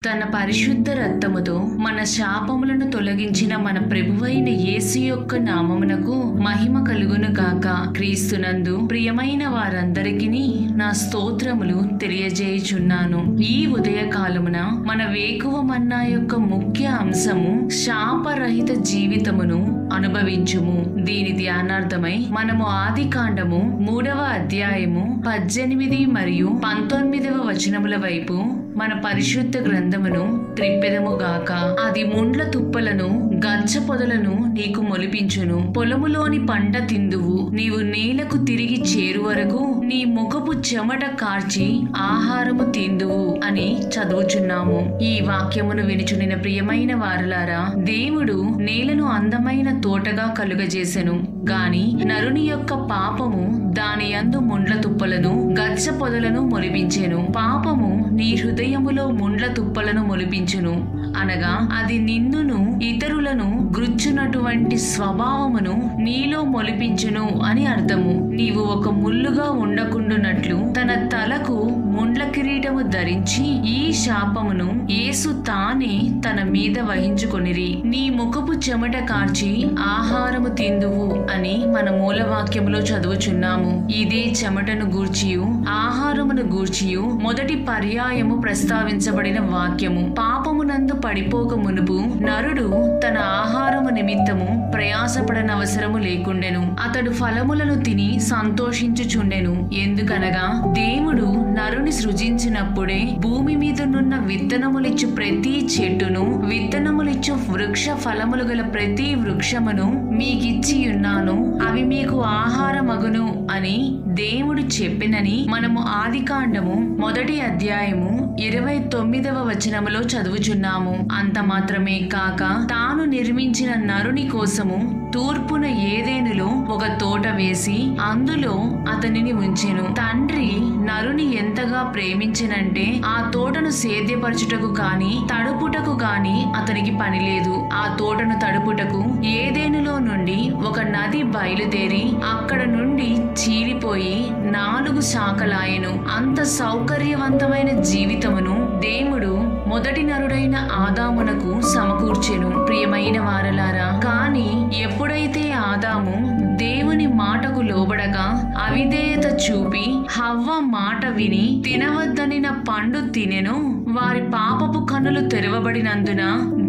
తన పరిశుద్ధ రక్తముతో మన శాపములను తొలగించిన మన ప్రభువైన యేసు యొక్క నామమునకు మహిమ కలుగును గాక. క్రీస్తునందు ప్రియమైన వారందరికీ నా స్తోత్రములు తెలియజేయుచున్నాను. ఈ ఉదయకాలమున మన వేకువ మన్నా యొక్క ముఖ్య అంశము శాపరహిత జీవితమును అనుభవించుము. దీని ధ్యానార్థమై మనము ఆదికాండము 3వ అధ్యాయము 18 మరియు 19వ వచనముల వైపు మన పరిశుద్ధ గ్రంథమును త్రిప్పెదముగాక. అది ముండ్ల తుప్పలను గచ్చ పొదలను నీకు మొలిపించును. పొలములోని పంట తిందువు. నీవు నేలకు తిరిగి చేరు వరకు నీ ముఖపు చెమట కార్చి ఆహారము తిందువు అని చదువుచున్నాము. ఈ వాక్యమును వినుచునిన ప్రియమైన వారలారా, దేవుడు నేలను అందమైన తోటగా కలుగజేసెను గాని నరుని యొక్క పాపము దాని యందు ముండ్ల తుప్పలను గచ్చ పొదలను మొలిపించెను. పాపము నీ హృదయములో ముండ్ల తుప్పలను మొలిపించును అనగా అది నిన్నును ఇతరులను గ్రుచ్చునటువంటి స్వభావమును నీలో మొలిపించును అని అర్థము. నీవు ఒక ముల్లుగా ఉండకుండునట్లు తన తలకు ముండ్ల కిరీటము ధరించి ఈ శాపమును యేసు తానే తన మీద వహించుకొనిరి. నీ ముఖపు చెమట కార్చి ఆహారము తిందువు అని మన మూలవాక్యములో చదువుచున్నాము. ఇదే చెమటను గూర్చియు ఆహారమును గూర్చియు మొదటి పర్యాయము ప్రస్తావించబడిన వాక్యము. పాపమునందు పడిపోక మునుపు నరుడు తన ఆహారము నిమిత్తము ప్రయాసపడనవసరము లేకుండెను. అతడు ఫలములను తిని సంతోషించుచుండెను. ఎందుకనగా దేవుడు నరుని సృజించినప్పుడే భూమి మీదనున్న విత్తనములిచ్చు ప్రతి చెట్టును విత్తనములిచ్చు వృక్ష ఫలములు గల ప్రతి వృక్షమును మీకిచ్చి ఉన్నాను, అవి మీకు ఆహారమగును అని దేవుడు చెప్పినని మనము ఆదికాండము 1వ అధ్యాయము 29వ వచనములో చదువుచున్నాము. అంత మాత్రమే కాక తాను నిర్మించిన నరుని కోసము తూర్పున ఏదెనులో ఒక తోట వేసి అందులో అతనిని ఉంచెను. తండ్రి నరుని ఎంతగా ప్రేమించినంటే ఆ తోటను సేద్యపరచుటకు కాని తడుపుటకు కాని అతనికి పని లేదు. ఆ తోటను తడుపుటకు ఏదెనులో నుండి ఒక నది బయలుదేరి అక్కడ నుండి చీలిపోయి 4 శాఖలాయెను. అంత సౌకర్యవంతమైన జీవితమును దేవుడు మొదటి నరుడైన ఆదామునకు సమకూర్చెను. ప్రియమైన వారలారా, కాని ఎప్పుడైతే ఆదాము దేవుని మాటకు లోబడగా అవిధేయత చూపి హవ్వ మాట విని తినవద్దనిన పండు తినెను, వారి పాపపు కన్నులు తెరవబడినందున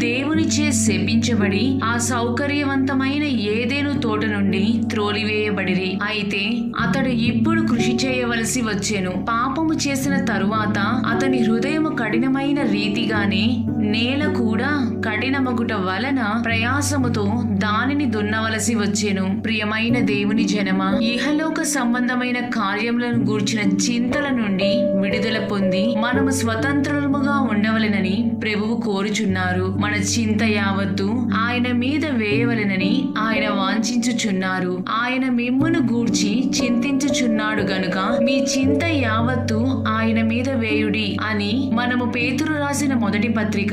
దేవునిచే శపించబడి ఆ సౌకర్యవంతమైన ఏదెను తోట నుండి త్రోలివేయబడిరి. అయితే అతడు ఇప్పుడు కృషి చేయవలసి వచ్చెను. పాపము చేసిన తరువాత అతని హృదయము కఠినమైన రీతిగానే నేల కూడా కఠినమగుట వలన ప్రయాసముతో దానిని దున్నవలసి వచ్చెను. ప్రియమైన దేవుని జనమా, ఇహలోక సంబంధమైన కార్యములను గూర్చిన చింతల నుండి విడుదల పొంది మనము స్వతంత్రముగా ఉండవలెనని ప్రభువు కోరుచున్నారు. మన చింత యావత్తు ఆయన మీద వేయవలెనని ఆయన వాంఛించుచున్నారు. ఆయన మిమ్మును గూర్చి చింతించుచున్నాడు గనుక మీ చింత యావత్తు ఆయన మీద వేయుడి అని మనము పేతురు రాసిన మొదటి పత్రిక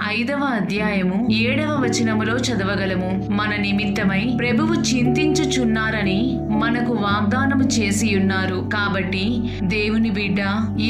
5వ అధ్యాయము 7వ వచనములో చదవగలము. మన నిమిత్తమై ప్రభువు చింతించుచున్నారని మనకు వాగ్దానము చేసి ఉన్నారు. కాబట్టి దేవుని బిడ్డ,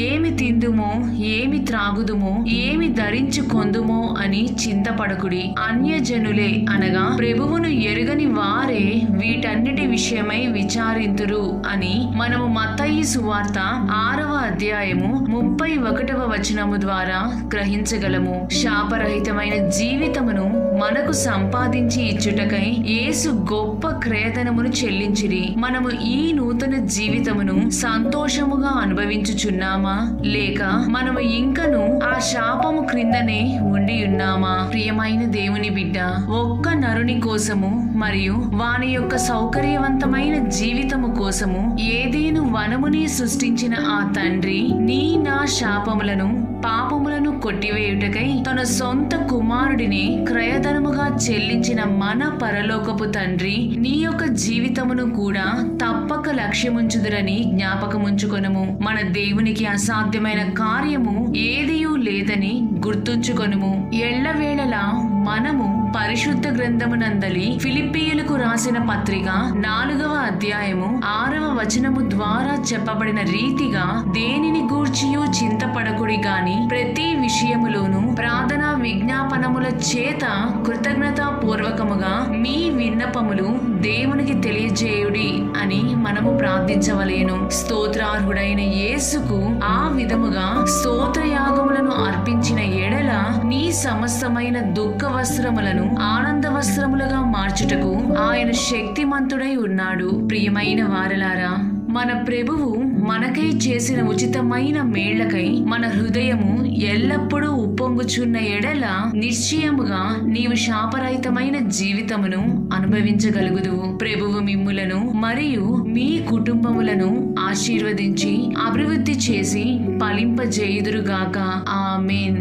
ఏమి తిందుమో ఏమి త్రాగుదుమో ఏమి ధరించుకొందుమో అని చింతపడకుడి. అన్యజనులే అనగా ప్రభువును ఎరుగని వారే వీటన్నిటి విషయమై విచారింతురు అని మనము మత్తయి సువార్త 6వ అధ్యాయము 31వ వచనము ద్వారా గ్రహించగలము. శాపరహితమైన జీవితమును మనకు సంపాదించి ఇచ్చుటకై యేసు గొప్ప క్రయధనమును చెల్లించిరి. మనము ఈ నూతన జీవితమును సంతోషముగా అనుభవించుచున్నామా, లేక మనము ఇంకను ఆ శాపము క్రిందనే ఉండి ఉన్నామా? ప్రియమైన దేవుని బిడ్డ, ఒక్క నరుని కోసము మరియు వాని యొక్క సౌకర్యవంతమైన జీవితము కోసము ఏదేను వనముని సృష్టించిన ఆ తండ్రి నీ నా శాపములను పాపములను కొట్టివేయుటకై తన సొంత కుమారుడిని క్రయధనముగా చెల్లించిన మన పరలోకపు తండ్రి నీ యొక్క జీవితమును కూడా తప్పక లక్ష్యముంచుదురని జ్ఞాపకముంచుకొనుము. మన దేవునికి అసాధ్యమైన కార్యము ఏదియూ లేదని గుర్తుంచుకొనుము. ఎల్లవేళలా మనము పరిశుద్ధ గ్రంథమునందలి ఫిలిప్పీయులకు రాసిన పత్రిక 4వ అధ్యాయము 6వ వచనము ద్వారా చెప్పబడిన రీతిగా దేనిని గూర్చియు చింతపడకుడి గాని ప్రతి విషయములోను ప్రార్థనా విజ్ఞాపనముల చేత కృతజ్ఞతా పూర్వకముగా మీ విన్నపములు దేవునికి తెలియజేయుడి అని మనము ప్రార్థించవలేను. స్తోత్రార్హుడైన యేసుకు ఆ విధముగా స్తోత్రయాగములను అర్పించిన ఎడల నీ సమస్తమైన దుఃఖ వస్త్రములను ఆనంద వస్త్రములుగా మార్చుటకు ఆయన శక్తిమంతుడై ఉన్నాడు. ప్రియమైన వారలారా, మన ప్రభువు మనకై చేసిన ఉచితమైన మేళ్లకై మన హృదయము ఎల్లప్పుడూ ఉప్పొంగుచున్న ఎడల నిశ్చయముగా నీవు శాపరహితమైన జీవితమును అనుభవించగలుగుదువు. ప్రభువు మిమ్ములను మరియు మీ కుటుంబములను ఆశీర్వదించి అభివృద్ధి చేసి ఫలింపజేయుదురుగాక. ఆమేన్.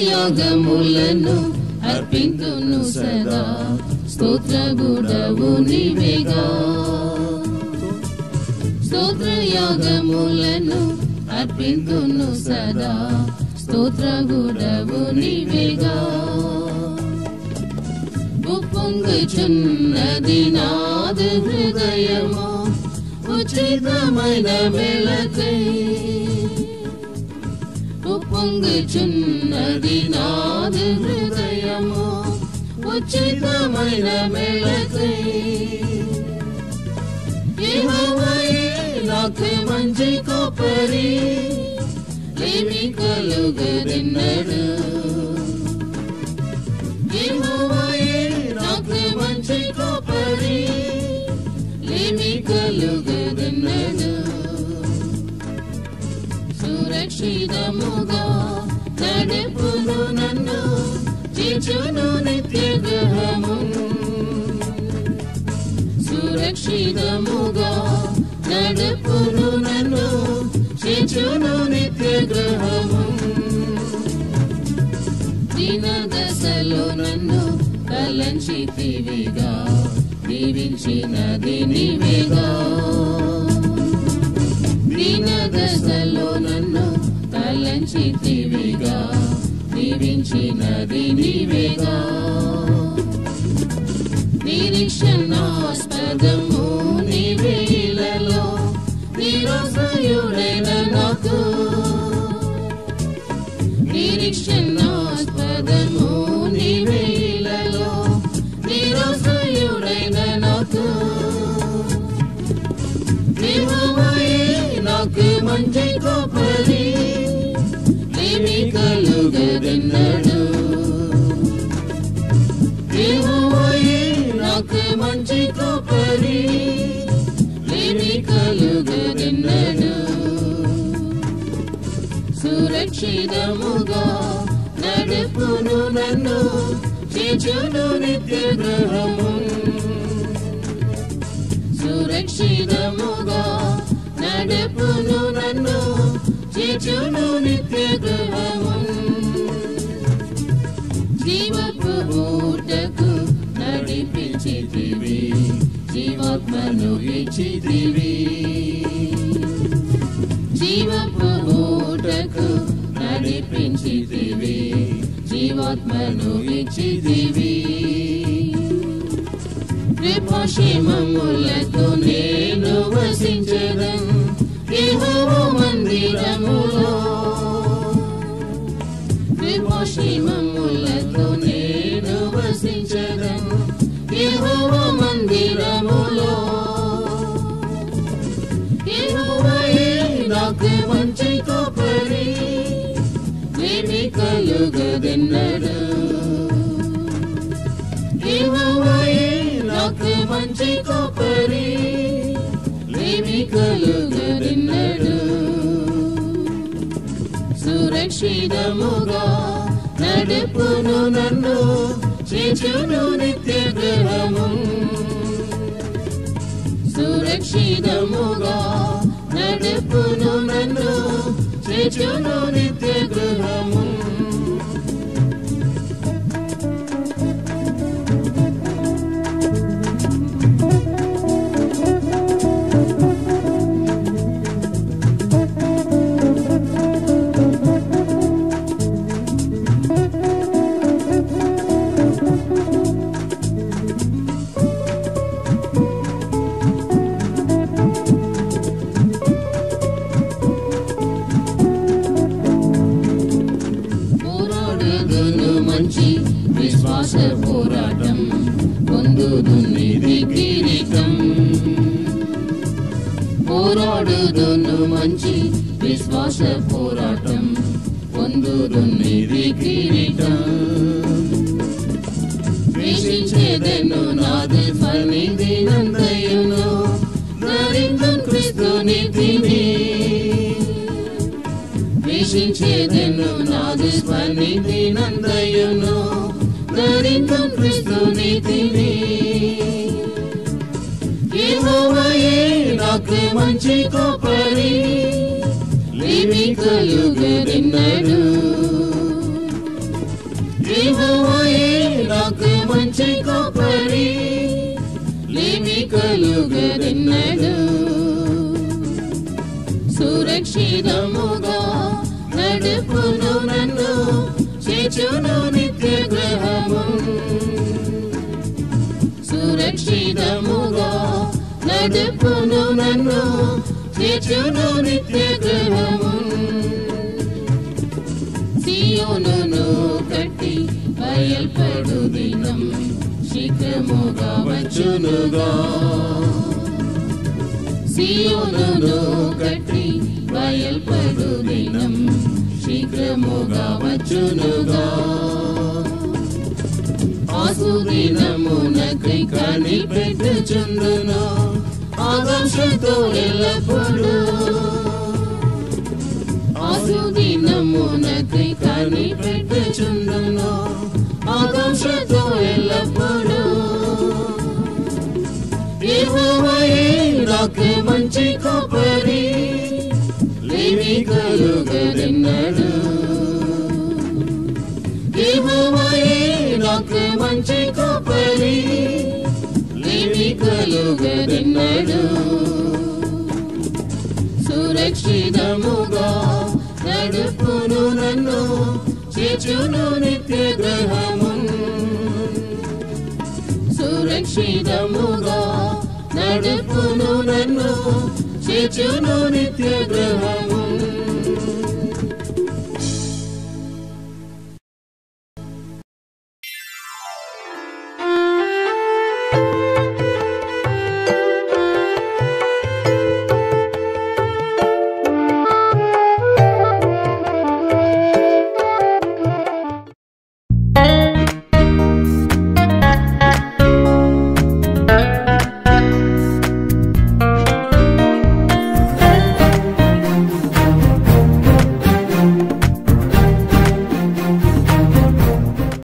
స్తోత్రయాగములను అర్పింతును సదా, స్తోత్రగుడవు నీవేగా. స్తోత్రయాగములను అర్పింతును సదా, స్తోత్రగుడవు నీవేగా. ఉప్పొంగుచున్నది నాదు హృదయము ఉచితమైన మేలకై. ఉప్పొంగుచున్నది నాదు హృదయము ఉచితమైన మేలకై. యెహోవాయే నాకు మంచి కాపరి, ఏమి కలుగదెన్నడు. యెహోవాయే నాకు మంచి కాపరి, ఏమి కలుగదెన్నడు. సురక్షితముగా నడుపును నన్ను, చేర్చును నిత్య గృహము. సురక్షితముగా నడుపును నన్ను, చేర్చును నిత్య గృహము. దీన దశలో నన్ను తలంచితివిగా, దీవించినది నీవేగా. దీన దశలో నన్ను తలంచితివిగా, దీవించినది నీవేగా. నిరీక్షణాస్పదము నీవే ఇలలో, నిరాశ్రయుడైన నాకు. నిరీక్షణాస్పదము నీవే ఇలలో, నిరాశ్రయుడైన నాకు. యెహోవాయే నాకు మంచి కాపరి, ఏమి కలుగదెన్నడు. యెహోవాయే నాకు మంచి కాపరి, ఏమి కలుగదెన్నడు. సురక్షితముగా నడుపును నన్ను, చేర్చును నిత్య గృహము. సురక్షితముగా నడుపును నన్ను, చేర్చును నిత్య గృహము. జీవపు ఊటకు నడిపించితివి, జీవాత్మను ఇచ్చితివి. జీవపు ఊటకు నడిపించితివి, జీవాత్మను ఇచ్చితివి. కృపాక్షేమములతో నేను వసించెదను యెహోవా మందిరములో. కృపాక్షేమములతో నేను వసించెదను యెహోవా మందిరములో. మంచి కాపరి ఏమి కలుగదెన్నడు యెహోవాయే నాకు మంచి కాపరి ఏమి కలుగదెన్నడు సురక్షితముగా నడుపును నన్ను చేర్చును నిత్య గృహము సురక్షితముగా నడుపును నన్ను చేర్చును నిత్య గృహము విశ్వాస పోరాటం పొందుదునిది కిరీటం పోరాడుదును మంచి విశ్వాస పోరాటం పొందుదునిది కిరీటం ద్వేషించేదెను నాది ఫలిదినంతయును ధరించును క్రీస్తు నీతిని ద్వేషించేదెను నాది ఫలిదినంతయును ధరించును క్రీస్తు నీతిని యెహోవాయే నాకు మంచి కాపరి ఏమి కలుగదెన్నడు యెహోవాయే నాకు మంచి కాపరి ఏమి కలుగదెన్నడు సురక్షితముగా నడుపును నన్ను చేర్చును నిత్య గృహము సురక్షితముగా నడుపును నన్ను చేర్చును నిత్య గృహము సియోనును కట్టి బయల్పడు దినం శీఘ్రముగా వచ్చునుగా సియోనును కట్టి బయల్పడు దినం శీఘ్రముగా వచ్చునుగా ఆసుదినమునకై కనిపెట్టుచుందును ఆకాంక్షతో ఎల్లప్పుడూ ఆసుదినమునకై కనిపెట్టుచుందును ఆకాంక్షతో ఎల్లప్పుడూ యెహోవాయే నాకు మంచి కాపరి ఏమి కలుగదెన్నడు యెహోవాయే నాకు మంచి కాపరి ఏమి కలుగదెన్నడు సురక్షితముగా నడుపును నన్ను చేర్చును నిత్య గృహము సురక్షితముగా నడుపును నన్ను చేర్చును నిత్య గృహము